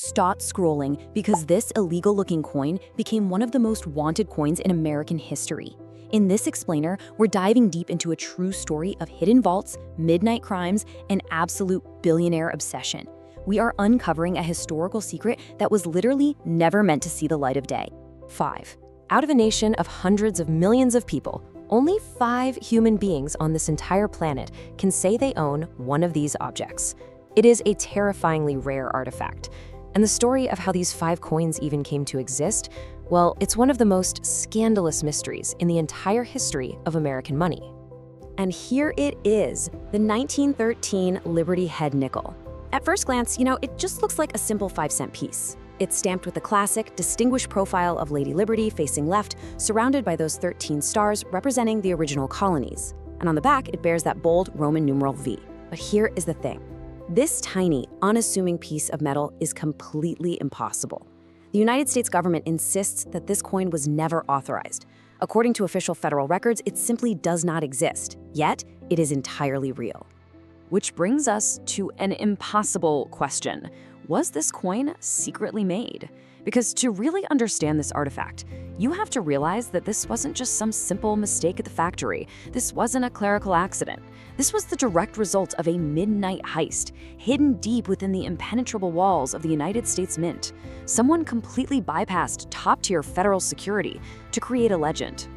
Stop scrolling because this illegal-looking coin became one of the most wanted coins in American history. In this explainer, we're diving deep into a true story of hidden vaults, midnight crimes, and absolute billionaire obsession. We are uncovering a historical secret that was literally never meant to see the light of day. 5. Out of a nation of hundreds of millions of people, only 5 human beings on this entire planet can say they own one of these objects. It is a terrifyingly rare artifact. And the story of how these 5 coins even came to exist, well, it's one of the most scandalous mysteries in the entire history of American money. And here it is, the 1913 Liberty Head nickel. At first glance, it just looks like a simple 5-cent piece. It's stamped with the classic, distinguished profile of Lady Liberty facing left, surrounded by those 13 stars representing the original colonies. And on the back, it bears that bold Roman numeral V. But here is the thing. This tiny, unassuming piece of metal is completely impossible. The United States government insists that this coin was never authorized. According to official federal records, it simply does not exist, yet it is entirely real. Which brings us to an impossible question. Was this coin secretly made? Because to really understand this artifact, you have to realize that this wasn't just some simple mistake at the factory. This wasn't a clerical accident. This was the direct result of a midnight heist, hidden deep within the impenetrable walls of the United States Mint. Someone completely bypassed top-tier federal security to create a legend.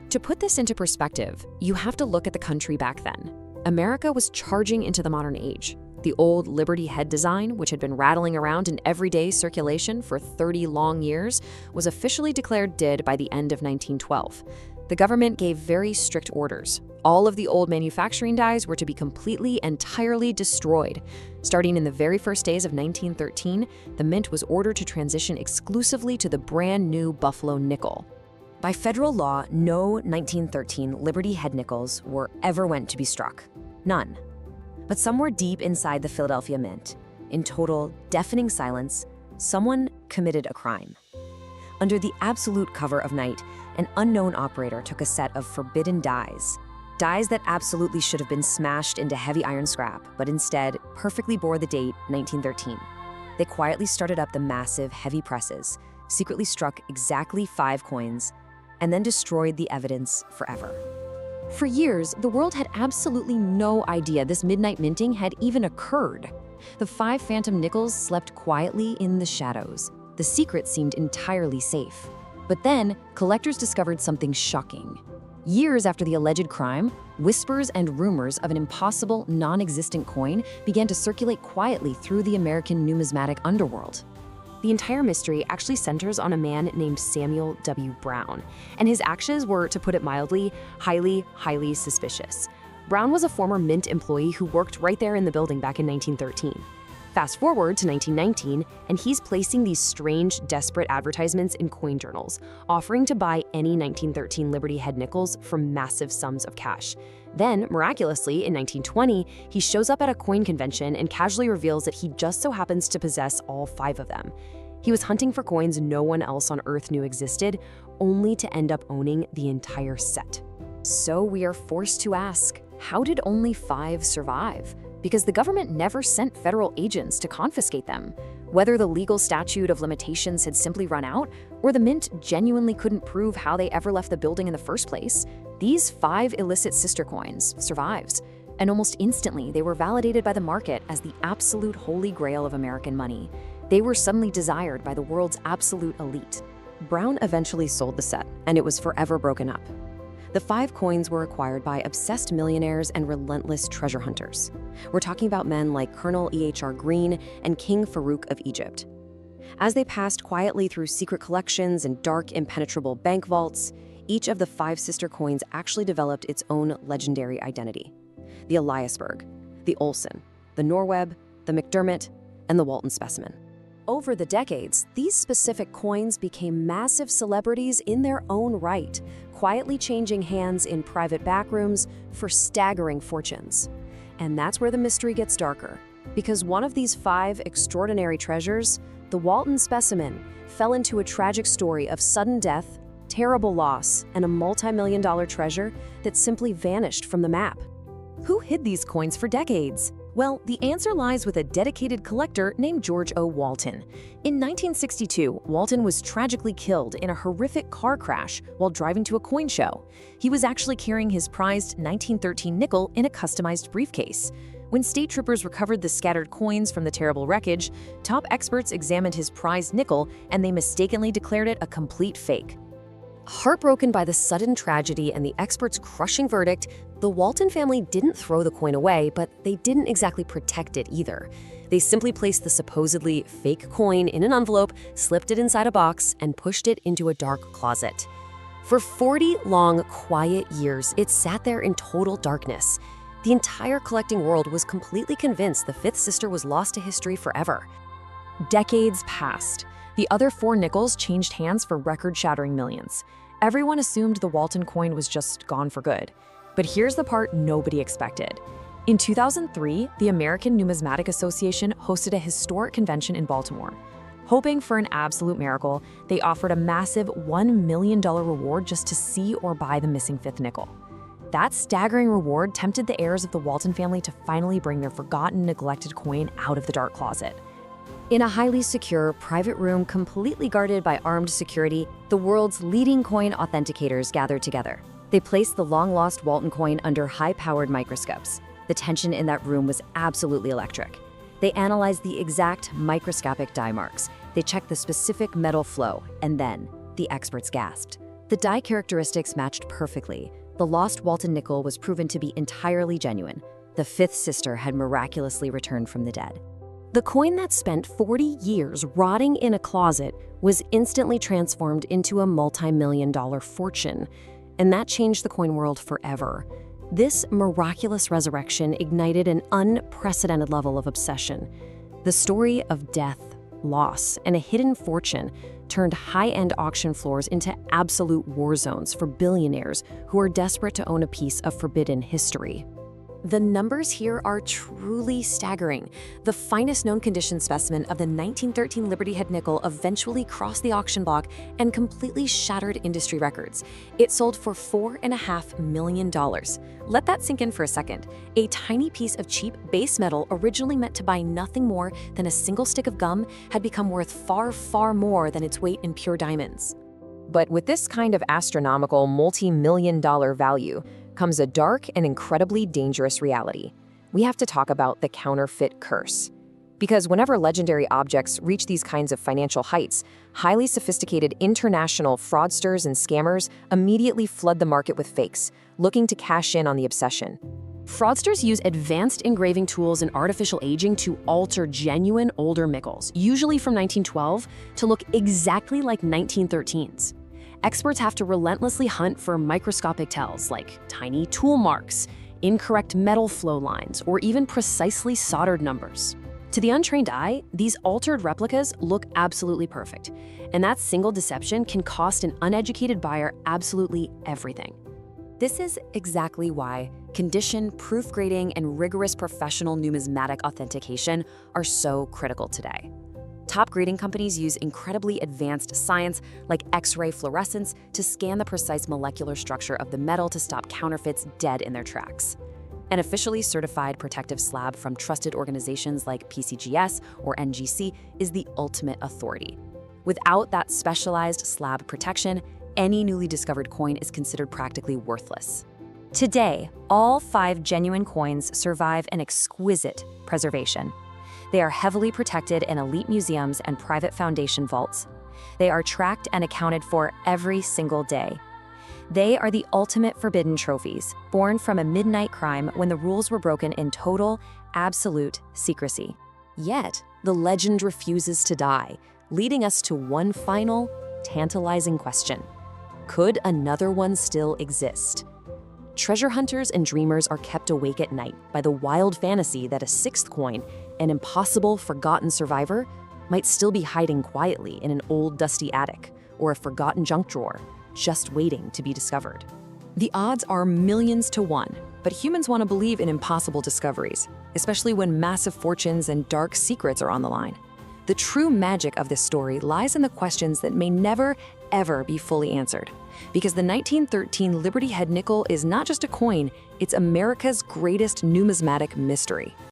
To put this into perspective, you have to look at the country back then. America was charging into the modern age. The old Liberty Head design, which had been rattling around in everyday circulation for 30 long years, was officially declared dead by the end of 1912. The government gave very strict orders. All of the old manufacturing dies were to be completely, entirely destroyed. Starting in the very first days of 1913, the mint was ordered to transition exclusively to the brand new Buffalo nickel. By federal law, no 1913 Liberty Head nickels were ever meant to be struck. None. But somewhere deep inside the Philadelphia Mint, in total deafening silence, someone committed a crime. Under the absolute cover of night, an unknown operator took a set of forbidden dies that absolutely should have been smashed into heavy iron scrap, but instead perfectly bore the date 1913. They quietly started up the massive, heavy presses, secretly struck exactly 5 coins, and then destroyed the evidence forever. For years, the world had absolutely no idea this midnight minting had even occurred. The 5 phantom nickels slept quietly in the shadows. The secret seemed entirely safe. But then, collectors discovered something shocking. Years after the alleged crime, whispers and rumors of an impossible, non-existent coin began to circulate quietly through the American numismatic underworld. The entire mystery actually centers on a man named Samuel W. Brown, and his actions were, to put it mildly, highly suspicious. Brown was a former Mint employee who worked right there in the building back in 1913. Fast forward to 1919, and he's placing these strange, desperate advertisements in coin journals, offering to buy any 1913 Liberty Head nickels for massive sums of cash. Then, miraculously, in 1920, he shows up at a coin convention and casually reveals that he just so happens to possess all 5 of them. He was hunting for coins no one else on Earth knew existed, only to end up owning the entire set. So we are forced to ask, how did only 5 survive? Because the government never sent federal agents to confiscate them. Whether the legal statute of limitations had simply run out, or the Mint genuinely couldn't prove how they ever left the building in the first place, these 5 illicit sister coins survived. And almost instantly, they were validated by the market as the absolute holy grail of American money. They were suddenly desired by the world's absolute elite. Brown eventually sold the set, and it was forever broken up. The 5 coins were acquired by obsessed millionaires and relentless treasure hunters. We're talking about men like Colonel E.H.R. Green and King Farouk of Egypt. As they passed quietly through secret collections and dark, impenetrable bank vaults, each of the 5 sister coins actually developed its own legendary identity. The Eliasberg, the Olsen, the Norweb, the McDermott, and the Walton specimen. Over the decades, these specific coins became massive celebrities in their own right, quietly changing hands in private backrooms for staggering fortunes. And that's where the mystery gets darker, because one of these 5 extraordinary treasures, the Walton specimen, fell into a tragic story of sudden death, terrible loss, and a multi-million-dollar treasure that simply vanished from the map. Who hid these coins for decades? Well, the answer lies with a dedicated collector named George O. Walton. In 1962, Walton was tragically killed in a horrific car crash while driving to a coin show. He was actually carrying his prized 1913 nickel in a customized briefcase. When state troopers recovered the scattered coins from the terrible wreckage, top experts examined his prized nickel and they mistakenly declared it a complete fake. Heartbroken by the sudden tragedy and the experts' crushing verdict, the Walton family didn't throw the coin away, but they didn't exactly protect it either. They simply placed the supposedly fake coin in an envelope, slipped it inside a box, and pushed it into a dark closet. For 40 long, quiet years, it sat there in total darkness. The entire collecting world was completely convinced the fifth sister was lost to history forever. Decades passed. The other 4 nickels changed hands for record-shattering millions. Everyone assumed the Walton coin was just gone for good. But here's the part nobody expected. In 2003, the American Numismatic Association hosted a historic convention in Baltimore. Hoping for an absolute miracle, they offered a massive $1 million reward just to see or buy the missing 5th nickel. That staggering reward tempted the heirs of the Walton family to finally bring their forgotten, neglected coin out of the dark closet. In a highly secure, private room completely guarded by armed security, the world's leading coin authenticators gathered together. They placed the long-lost Walton coin under high-powered microscopes. The tension in that room was absolutely electric. They analyzed the exact microscopic dye marks. They checked the specific metal flow, and then the experts gasped. The dye characteristics matched perfectly. The lost Walton nickel was proven to be entirely genuine. The 5th sister had miraculously returned from the dead. The coin that spent 40 years rotting in a closet was instantly transformed into a multi-million-dollar fortune, and that changed the coin world forever. This miraculous resurrection ignited an unprecedented level of obsession. The story of death, loss, and a hidden fortune turned high-end auction floors into absolute war zones for billionaires who are desperate to own a piece of forbidden history. The numbers here are truly staggering. The finest known condition specimen of the 1913 Liberty Head nickel eventually crossed the auction block and completely shattered industry records. It sold for $4.5 million. Let that sink in for a second. A tiny piece of cheap base metal originally meant to buy nothing more than a single stick of gum had become worth far, far more than its weight in pure diamonds. But with this kind of astronomical multi-million-dollar value comes a dark and incredibly dangerous reality. We have to talk about the counterfeit curse. Because whenever legendary objects reach these kinds of financial heights, highly sophisticated international fraudsters and scammers immediately flood the market with fakes, looking to cash in on the obsession. Fraudsters use advanced engraving tools and artificial aging to alter genuine older nickels, usually from 1912, to look exactly like 1913s. Experts have to relentlessly hunt for microscopic tells like tiny tool marks, incorrect metal flow lines, or even precisely soldered numbers. To the untrained eye, these altered replicas look absolutely perfect, and that single deception can cost an uneducated buyer absolutely everything. This is exactly why condition, proof grading, and rigorous professional numismatic authentication are so critical today. Top grading companies use incredibly advanced science like X-ray fluorescence to scan the precise molecular structure of the metal to stop counterfeits dead in their tracks. An officially certified protective slab from trusted organizations like PCGS or NGC is the ultimate authority. Without that specialized slab protection, any newly discovered coin is considered practically worthless. Today, all 5 genuine coins survive an exquisite preservation. They are heavily protected in elite museums and private foundation vaults. They are tracked and accounted for every single day. They are the ultimate forbidden trophies, born from a midnight crime when the rules were broken in total, absolute secrecy. Yet, the legend refuses to die, leading us to one final, tantalizing question. Could another one still exist? Treasure hunters and dreamers are kept awake at night by the wild fantasy that a 6th coin, an impossible, forgotten survivor, might still be hiding quietly in an old, dusty attic or a forgotten junk drawer, just waiting to be discovered. The odds are millions to 1, but humans want to believe in impossible discoveries, especially when massive fortunes and dark secrets are on the line. The true magic of this story lies in the questions that may never, ever be fully answered. Because the 1913 Liberty Head nickel is not just a coin, it's America's greatest numismatic mystery.